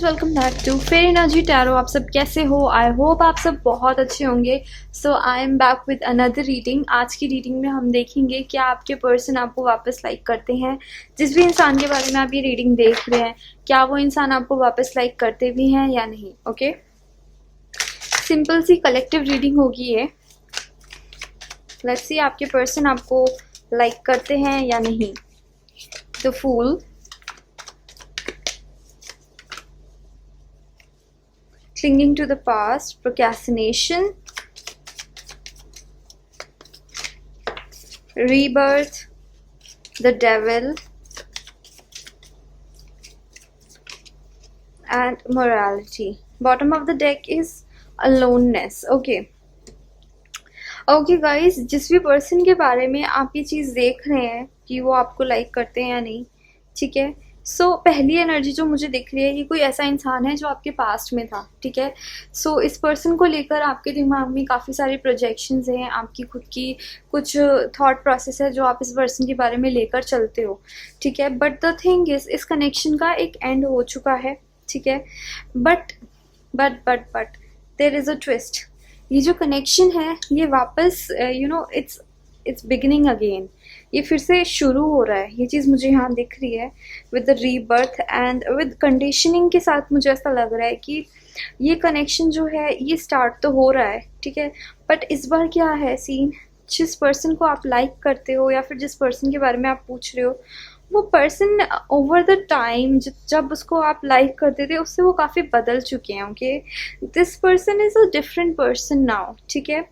Welcome back to fair energy tarot. आप सब कैसे हो? आई होप आप सब बहुत अच्छे होंगे। So I am back with another reading. आज की रीडिंग में हम देखेंगे क्या आपके पर्सन आपको वापस लाइक करते हैं। जिस भी इंसान के बारे में आप ये रीडिंग देख रहे हैं, क्या वो इंसान आपको वापस लाइक करते भी हैं या नहीं। ओके, सिंपल सी कलेक्टिव रीडिंग होगी ये। लेट्स सी आपके पर्सन आपको लाइक करते हैं या नहीं। The fool, clinging to the past, procrastination, rebirth, the devil, and morality. Bottom of the deck is aloneness. Okay guys, जिस भी पर्सन के बारे में आप ये चीज़ देख रहे हैं कि वो आपको लाइक करते हैं या नहीं, ठीक है। सो पहली एनर्जी जो मुझे दिख रही है, ये कोई ऐसा इंसान है जो आपके पास्ट में था, ठीक है। सो इस पर्सन को लेकर आपके दिमाग में काफ़ी सारे प्रोजेक्शंस हैं, आपकी खुद की कुछ थॉट प्रोसेस है जो आप इस पर्सन के बारे में लेकर चलते हो, ठीक है। बट द थिंग इज, इस कनेक्शन का एक एंड हो चुका है, ठीक है। But there is a twist. ये जो कनेक्शन है ये वापस इट्स बिगिनिंग अगेन। ये फिर से शुरू हो रहा है। ये चीज़ मुझे यहाँ दिख रही है with the rebirth and with conditioning के साथ। मुझे ऐसा लग रहा है कि ये कनेक्शन जो है ये स्टार्ट तो हो रहा है, ठीक है। बट इस बार क्या है सीन, जिस पर्सन को आप लाइक करते हो या फिर जिस पर्सन के बारे में आप पूछ रहे हो, वो पर्सन ओवर द टाइम जब उसको आप लाइक करते थे उससे वो काफ़ी बदल चुके हैं। Okay, this person is a different person now, ठीक है।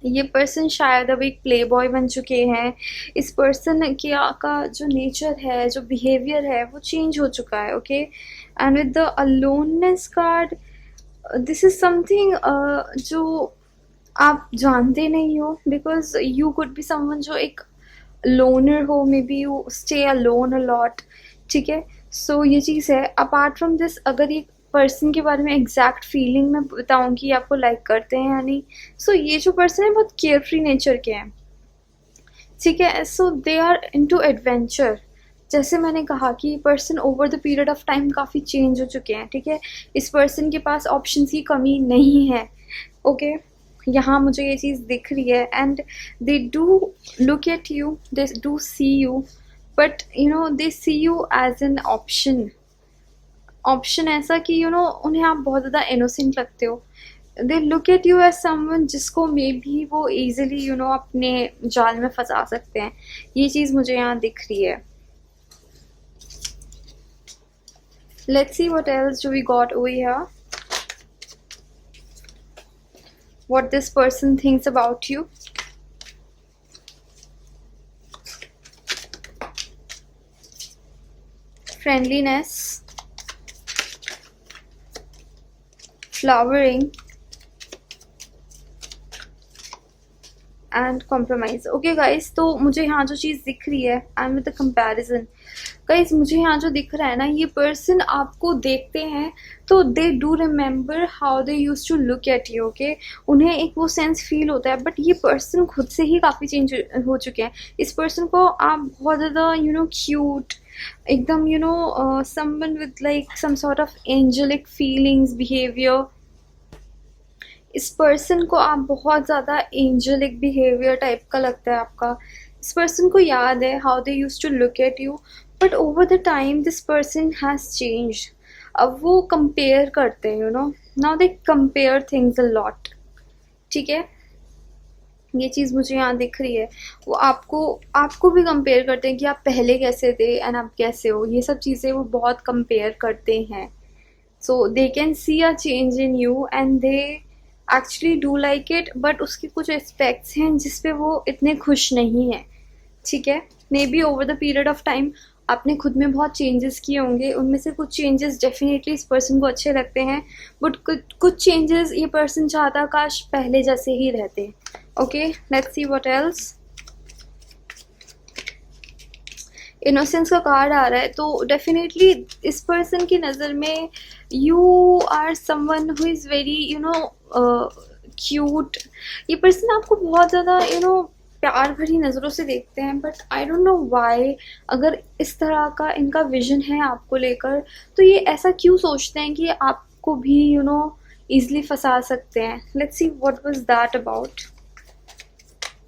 ये पर्सन शायद अब एक प्ले बॉय बन चुके हैं। इस पर्सन का जो नेचर है, जो बिहेवियर है, वो चेंज हो चुका है। Okay, and with the aloneness card, this is something जो आप जानते नहीं हो, because you could be someone जो एक लोनर हो, may be you stay alone a lot, ठीक है। सो ये चीज़ है। अपार्ट फ्रॉम दिस, अगर ये पर्सन के बारे में एग्जैक्ट फीलिंग में बताऊँ कि आपको लाइक करते हैं या नहीं, सो ये जो पर्सन है बहुत केयर फ्री नेचर के हैं, ठीक है। सो दे आर इनटू एडवेंचर। जैसे मैंने कहा कि ये person over the period of time काफ़ी चेंज हो चुके हैं, ठीक है। इस पर्सन के पास ऑप्शंस की कमी नहीं है। ओके, यहाँ मुझे ये चीज़ दिख रही है। And they do look at you, they do see you, but they see you as an option ऐसा कि उन्हें आप बहुत ज़्यादा इनोसेंट लगते हो। They look at you as someone जिसको मे बी वो ईजिली अपने जाल में फंसा सकते हैं। ये चीज़ मुझे यहाँ दिख रही है। Let's see what else do we got over here. What this person thinks about you. Friendliness, flowering, and compromise. Okay guys, तो मुझे यहाँ जो चीज़ दिख रही है, and with the comparison, guys मुझे यहाँ जो दिख रहा है ना, ये पर्सन आपको देखते हैं तो they do remember how they used to look at you. Okay, उन्हें एक वो सेंस फील होता है। बट ये पर्सन खुद से ही काफ़ी चेंज हो चुके हैं। इस पर्सन को आप बहुत ज़्यादा क्यूट, एकदम someone with like some sort of angelic feelings, behaviour. इस पर्सन को आप बहुत ज़्यादा एंजेलिक बिहेवियर टाइप का लगता है आपका। इस पर्सन को याद है how they used to look at you, but over the time this person has change. अब वो कंपेयर करते हैं, now they compare things a lot, ठीक है। ये चीज़ मुझे यहाँ दिख रही है। वो आपको भी कंपेयर करते हैं कि आप पहले कैसे थे एंड आप कैसे हो। ये सब चीज़ें वो बहुत कंपेयर करते हैं। So they can see a change in you and they actually do like it, but उसके कुछ एस्पेक्ट्स हैं जिसपे वो इतने खुश नहीं हैं, ठीक है। May be over the period of time आपने खुद में बहुत चेंजेस किए होंगे। उनमें से कुछ चेंजेस डेफिनेटली इस पर्सन को अच्छे लगते हैं, बट कुछ चेंजेस ये पर्सन चाहता काश पहले जैसे ही रहते। Okay, let's see what else. Innocence का कार्ड आ रहा है, तो डेफिनेटली इस पर्सन की नज़र में you are someone who is very cute. ये पर्सन आपको बहुत ज़्यादा प्यार भरी नज़रों से देखते हैं, but I don't know why. अगर इस तरह का इनका विजन है आपको लेकर, तो ये ऐसा क्यों सोचते हैं कि आपको भी ईजिली फंसा सकते हैं। Let's see what was that about,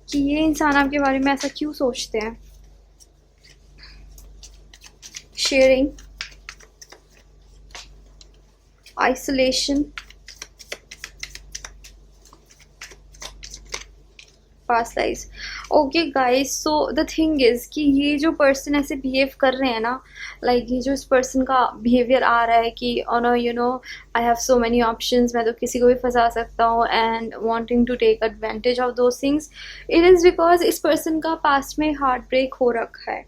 कि ये इंसान आपके बारे में ऐसा क्यों सोचते हैं। Sharing, isolation, past life. Okay guys, so the thing is कि ये जो पर्सन ऐसे बिहेव कर रहे हैं ना, लाइक ये जो इस पर्सन का बिहेवियर आ रहा है कि I have so many options, मैं तो किसी को भी फंसा सकता हूँ, and wanting to take advantage of those things, it is because इस पर्सन का पास्ट में हार्ट ब्रेक हो रखा है।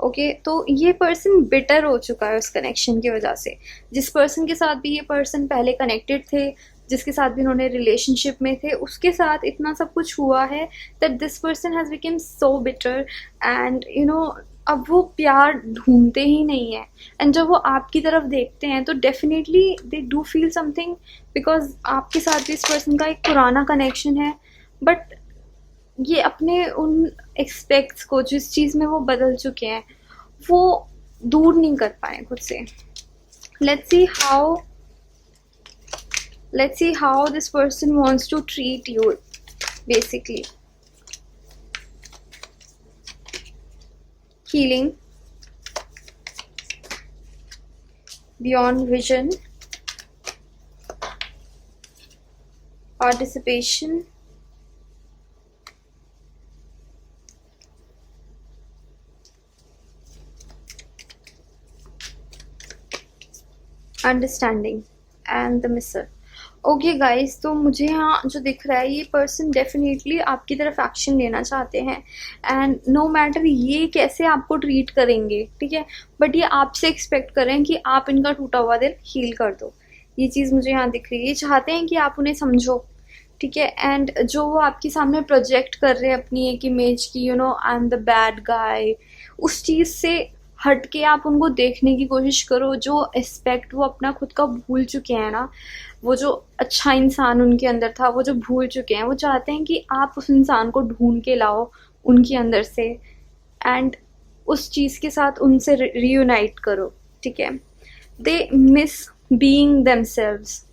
ओके तो ये पर्सन बिटर हो चुका है उस कनेक्शन की वजह से। जिस पर्सन के साथ भी ये पर्सन पहले कनेक्टेड थे, जिसके साथ भी उन्होंने रिलेशनशिप में थे, उसके साथ इतना सब कुछ हुआ है that this person has become so bitter, and अब वो प्यार ढूंढते ही नहीं है। एंड जब वो आपकी तरफ देखते हैं तो definitely they do feel something, because आपके साथ भी इस पर्सन का एक पुराना कनेक्शन है, बट ये अपने उन एक्सपेक्ट्स को, जिस चीज़ में वो बदल चुके हैं, वो दूर नहीं कर पाए खुद से। Let's see how this person wants to treat you basically. Healing, beyond vision, participation, understanding and the Misar. Okay guys, तो मुझे यहाँ जो दिख रहा है, ये पर्सन डेफिनेटली आपकी तरफ एक्शन लेना चाहते हैं, एंड नो मैटर ये कैसे आपको ट्रीट करेंगे, ठीक है, बट ये आपसे एक्सपेक्ट करें कि आप इनका टूटा हुआ दिल हील कर दो। ये चीज़ मुझे यहाँ दिख रही है। ये चाहते हैं कि आप उन्हें समझो, ठीक है, एंड जो वो आपके सामने प्रोजेक्ट कर रहे हैं अपनी एक इमेज की, I am the bad guy, उस चीज़ से हट के आप उनको देखने की कोशिश करो। जो एस्पेक्ट वो अपना खुद का भूल चुके हैं ना, वो जो अच्छा इंसान उनके अंदर था, वो जो भूल चुके हैं, वो चाहते हैं कि आप उस इंसान को ढूंढ के लाओ उनके अंदर से, एंड उस चीज़ के साथ उनसे रियूनाइट करो, ठीक है। They miss being themselves.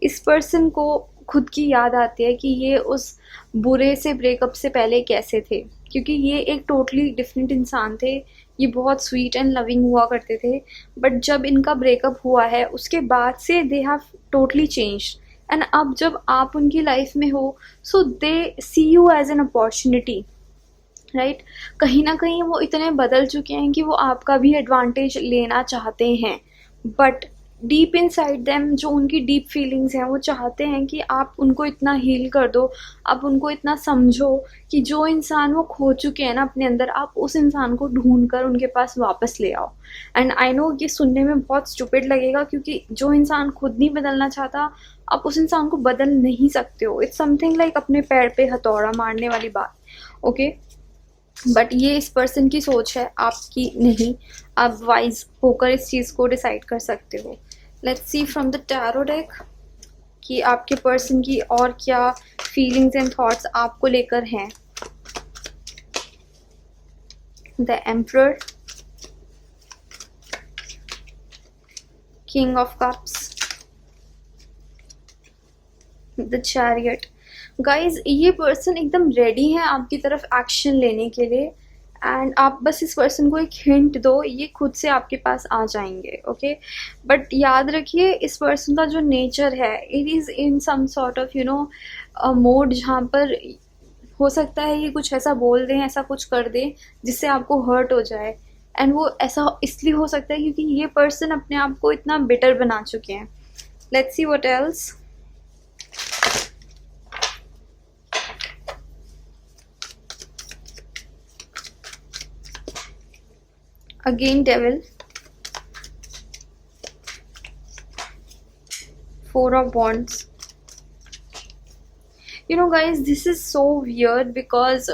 इस पर्सन को खुद की याद आती है कि ये उस बुरे से ब्रेकअप से पहले कैसे थे, क्योंकि ये एक टोटली डिफरेंट इंसान थे। ये बहुत स्वीट एंड लविंग हुआ करते थे, बट जब इनका ब्रेकअप हुआ है उसके बाद से they have totally changed, and अब जब आप उनकी लाइफ में हो, so they see you as an opportunity, right. कहीं ना कहीं वो इतने बदल चुके हैं कि वो आपका भी एडवांटेज लेना चाहते हैं, बट डीप इनसाइड देम जो उनकी डीप फीलिंग्स हैं, वो चाहते हैं कि आप उनको इतना हील कर दो, आप उनको इतना समझो कि जो इंसान वो खो चुके हैं ना अपने अंदर, आप उस इंसान को ढूंढ कर उनके पास वापस ले आओ। एंड आई नो ये सुनने में बहुत स्टूपिड लगेगा, क्योंकि जो इंसान खुद नहीं बदलना चाहता, आप उस इंसान को बदल नहीं सकते हो। इट्स समथिंग लाइक अपने पैर पे हथौड़ा मारने वाली बात, ओके। बट ये इस पर्सन की सोच है, आपकी नहीं। आप वाइज होकर इस चीज़ को डिसाइड कर सकते हो। Let's see from the tarot deck कि आपके पर्सन की और क्या फीलिंग्स एंड थॉट्स आपको लेकर हैं। The emperor, king of cups, the chariot. Guys ये पर्सन एकदम रेडी है आपकी तरफ एक्शन लेने के लिए, एंड आप बस इस पर्सन को एक हिंट दो, ये खुद से आपके पास आ जाएंगे, ओके। बट याद रखिए इस पर्सन का जो नेचर है, it is in some sort of mode जहाँ पर हो सकता है ये कुछ ऐसा बोल दें, ऐसा कुछ कर दें जिससे आपको हर्ट हो जाए, एंड वो ऐसा इसलिए हो सकता है क्योंकि ये पर्सन अपने आप को इतना बिटर बना चुके हैं। Let's see what else. Again devil, 4 of wands. Guys, this is so weird because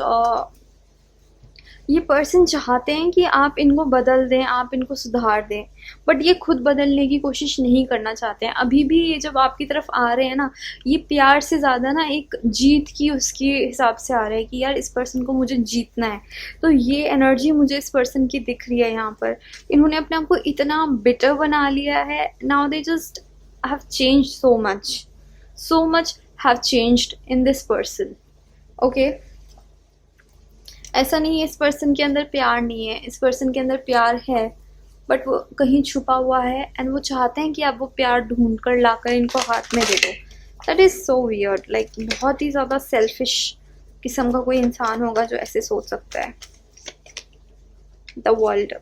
ये पर्सन चाहते हैं कि आप इनको बदल दें, आप इनको सुधार दें, बट ये खुद बदलने की कोशिश नहीं करना चाहते हैं। अभी भी ये जब आपकी तरफ आ रहे हैं ना, ये प्यार से ज़्यादा ना एक जीत की उसके हिसाब से आ रहे हैं कि यार इस पर्सन को मुझे जीतना है। तो ये एनर्जी मुझे इस पर्सन की दिख रही है यहाँ पर। इन्होंने अपने आप को इतना बिटर बना लिया है, now they just have changed so much have changed in this person. Okay, ऐसा नहीं है इस पर्सन के अंदर प्यार नहीं है, इस पर्सन के अंदर प्यार है, बट वो कहीं छुपा हुआ है एंड वो चाहते हैं कि आप वो प्यार ढूंढ कर लाकर इनको हाथ में दे दो। That is so weird, like बहुत ही ज़्यादा सेल्फिश किस्म का कोई इंसान होगा जो ऐसे सोच सकता है। The world,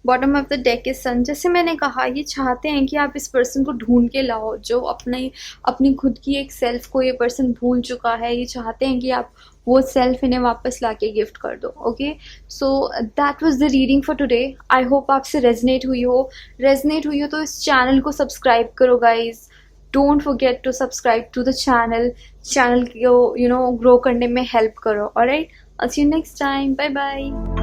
bottom of the deck is sun. जैसे मैंने कहा, ये चाहते हैं कि आप इस पर्सन को ढूंढ के लाओ जो अपनी खुद की एक सेल्फ को ये पर्सन भूल चुका है। ये चाहते हैं कि आप वो सेल्फ इन्हें वापस लाके गिफ्ट कर दो। Okay, so that was the reading for today. I hope आपसे रेजनेट हुई हो तो इस चैनल को सब्सक्राइब करो guys. Don't forget to subscribe to the channel को ग्रो करने में हेल्प करो। Alright, I'll see you next time. Bye bye.